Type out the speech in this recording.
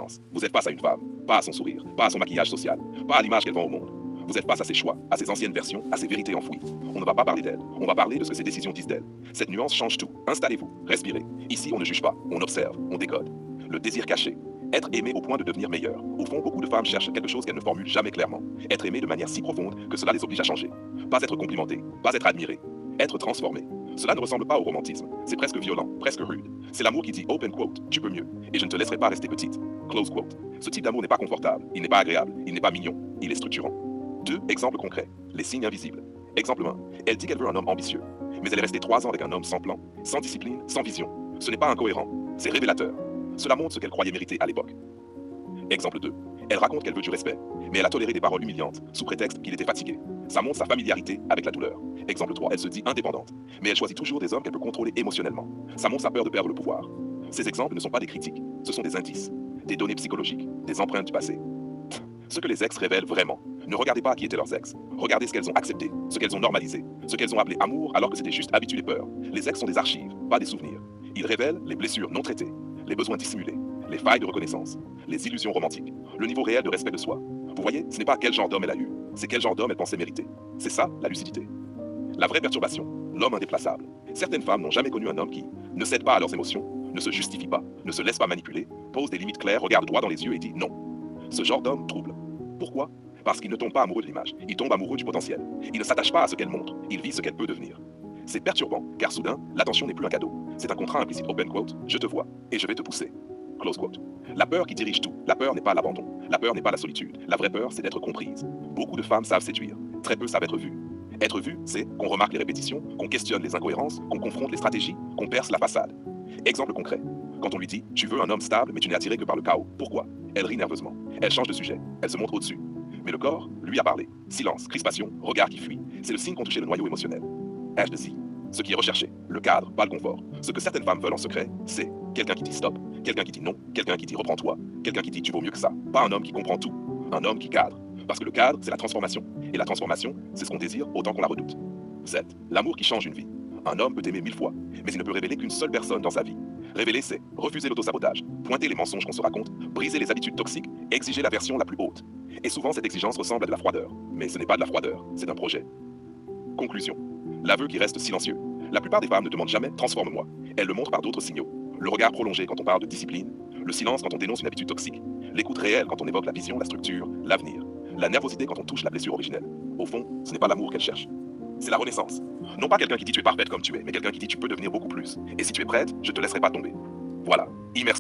reconnaissance. Vous êtes face à une femme, pas à son sourire, pas à son maquillage social, pas à l'image qu'elle vend au monde. Vous êtes face à ses choix, à ses anciennes versions, à ses vérités enfouies. On ne va pas parler d'elle, on va parler de ce que ses décisions disent d'elle. Cette nuance change tout. Installez-vous, respirez. Ici, on ne juge pas, on observe, on décode. Le désir caché. Être aimé au point de devenir meilleur. Au fond, beaucoup de femmes cherchent quelque chose qu'elles ne formulent jamais clairement. Être aimé de manière si profonde que cela les oblige à changer. Pas être complimenté, pas être admiré. Être transformé. Cela ne ressemble pas au romantisme. C'est presque violent, presque rude. C'est l'amour qui dit open quote, tu peux mieux, et je ne te laisserai pas rester petite. Close quote. Ce type d'amour n'est pas confortable, il n'est pas agréable, il n'est pas mignon, il est structurant. 2 exemples concrets. Les signes invisibles. Exemple 1. Elle dit qu'elle veut un homme ambitieux, mais elle est restée 3 ans avec un homme sans plan, sans discipline, sans vision. Ce n'est pas incohérent, c'est révélateur. Cela montre ce qu'elle croyait mériter à l'époque. Exemple 2. Elle raconte qu'elle veut du respect, mais elle a toléré des paroles humiliantes sous prétexte qu'il était fatigué. Ça montre sa familiarité avec la douleur. Exemple 3. Elle se dit indépendante, mais elle choisit toujours des hommes qu'elle peut contrôler émotionnellement. Ça montre sa peur de perdre le pouvoir. Ces exemples ne sont pas des critiques, ce sont des indices, des données psychologiques, des empreintes du passé. Ce que les ex révèlent vraiment. Ne regardez pas qui étaient leurs ex. Regardez ce qu'elles ont accepté, ce qu'elles ont normalisé, ce qu'elles ont appelé amour alors que c'était juste habitude et peur. Les ex sont des archives, pas des souvenirs. Ils révèlent les blessures non traitées, les besoins dissimulés, les failles de reconnaissance, les illusions romantiques, le niveau réel de respect de soi. Vous voyez, ce n'est pas quel genre d'homme elle a eu, c'est quel genre d'homme elle pensait mériter. C'est ça, la lucidité. La vraie perturbation, l'homme indéplaçable. Certaines femmes n'ont jamais connu un homme qui ne cède pas à leurs émotions, ne se justifie pas, ne se laisse pas manipuler, pose des limites claires, regarde droit dans les yeux et dit non. Ce genre d'homme trouble. Pourquoi? Parce qu'il ne tombe pas amoureux de l'image, il tombe amoureux du potentiel. Il ne s'attache pas à ce qu'elle montre, il vit ce qu'elle peut devenir. C'est perturbant, car soudain, l'attention n'est plus un cadeau. C'est un contrat implicite open quote, je te vois, et je vais te pousser. Close quote. La peur qui dirige tout. La peur n'est pas l'abandon. La peur n'est pas la solitude. La vraie peur, c'est d'être comprise. Beaucoup de femmes savent séduire. Très peu savent être vues. Être vue, c'est qu'on remarque les répétitions, qu'on questionne les incohérences, qu'on confronte les stratégies, qu'on perce la façade. Exemple concret. Quand on lui dit « Tu veux un homme stable, mais tu n'es attiré que par le chaos. Pourquoi ?» Elle rit nerveusement. Elle change de sujet. Elle se montre au-dessus. Mais le corps, lui, a parlé. Silence, crispation, regard qui fuit. C'est le signe qu'ont touché le noyau émotionnel. H de Z. Ce qui est recherché, le cadre, pas le confort. Ce que certaines femmes veulent en secret, c'est quelqu'un qui dit stop, quelqu'un qui dit non, quelqu'un qui dit reprends-toi, quelqu'un qui dit tu vaux mieux que ça. Pas un homme qui comprend tout, un homme qui cadre. Parce que le cadre, c'est la transformation. Et la transformation, c'est ce qu'on désire autant qu'on la redoute. Z. L'amour qui change une vie. Un homme peut aimer 1000 fois, mais il ne peut révéler qu'une seule personne dans sa vie. Révéler, c'est refuser l'autosabotage, pointer les mensonges qu'on se raconte, briser les habitudes toxiques, exiger la version la plus haute. Et souvent, cette exigence ressemble à de la froideur. Mais ce n'est pas de la froideur, c'est un projet. Conclusion. L'aveu qui reste silencieux. La plupart des femmes ne demandent jamais « transforme-moi ». Elles le montrent par d'autres signaux. Le regard prolongé quand on parle de discipline, le silence quand on dénonce une habitude toxique, l'écoute réelle quand on évoque la vision, la structure, l'avenir, la nervosité quand on touche la blessure originelle. Au fond, ce n'est pas l'amour qu'elle cherche. C'est la renaissance. Non pas quelqu'un qui dit tu es parfaite comme tu es, mais quelqu'un qui dit tu peux devenir beaucoup plus. Et si tu es prête, je ne te laisserai pas tomber. Voilà. Immersion.